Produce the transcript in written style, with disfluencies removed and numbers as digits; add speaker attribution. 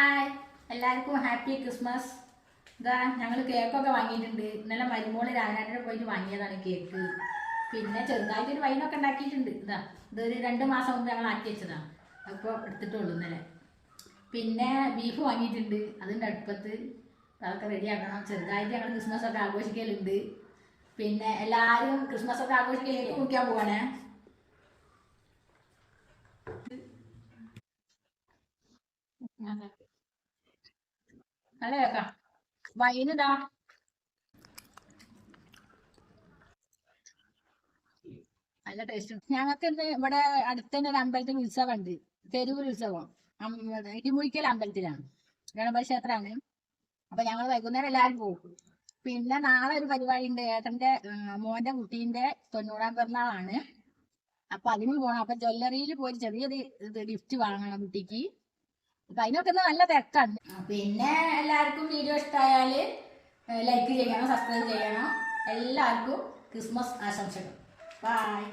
Speaker 1: Hi എല്ലാവർക്കും happy Christmas. ഇതാ ഞങ്ങൾ കേക്കൊക്കെ വാങ്ങിയിട്ടുണ്ട്. ഇന്നലെ മരുമോള് രാവിലെ പോയിട്ട് വാങ്ങിയതാണ് കേക്ക്. പിന്നെ ചെറുതായിട്ടൊരു വൈനൊക്കെ ഉണ്ടാക്കിയിട്ടുണ്ട്. ഇതൊരു 2 മാസം മുമ്പ് ഞങ്ങൾ ആക്കി വെച്ചതാണ്. അപ്പോൾ എടുത്തിട്ടുള്ളൂ ഇന്നലെ. പിന്നെ ബീഫ് വാങ്ങിയിട്ടുണ്ട്, അതിൻ്റെ അടുപ്പത്ത്. അതൊക്കെ റെഡിയാക്കണം. ചെറുതായിട്ട് ഞങ്ങൾ ക്രിസ്മസ് ഒക്കെ ആഘോഷിക്കലുണ്ട്. പിന്നെ എല്ലാവരും ക്രിസ്മസ് ഒക്കെ ആഘോഷിക്കലേക്ക് കുടിക്കാൻ പോവാണേ. നല്ല കേക്കാം. വൈനിതാ നല്ല ടേസ്റ്റ്. ഞങ്ങൾക്ക് ഇന്ന് ഇവിടെ അടുത്ത് തന്നെ ഒരു അമ്പലത്തിൽ ഉത്സവം ഉണ്ട്. തെരുവൂർ ഉത്സവം. ഇടിമുഴിക്കൽ അമ്പലത്തിലാണ്, ഗണപതി ക്ഷേത്രമാണ്. അപ്പൊ ഞങ്ങൾ വൈകുന്നേരം എല്ലാവരും പോകും. പിന്നെ നാളെ ഒരു പരിപാടി ഉണ്ട്. ഏട്ടന്റെ മോന്റെ കുട്ടീന്റെ 90-ാം പിറന്നാളാണ്. അപ്പൊ അതിന് പോകണം. അപ്പൊ ജ്വല്ലറിയിൽ പോയി ചെറിയൊരു ഗിഫ്റ്റ് വാങ്ങണം കുട്ടിക്ക്. അപ്പൊ അതിനൊക്കെ നല്ല തിരക്കാണ്. പിന്നെ എല്ലാവർക്കും വീഡിയോ ഇഷ്ടമായാല് ലൈക്ക് ചെയ്യണം, സബ്സ്ക്രൈബ് ചെയ്യണം. എല്ലാവർക്കും ക്രിസ്മസ് ആശംസകൾ. ബൈ.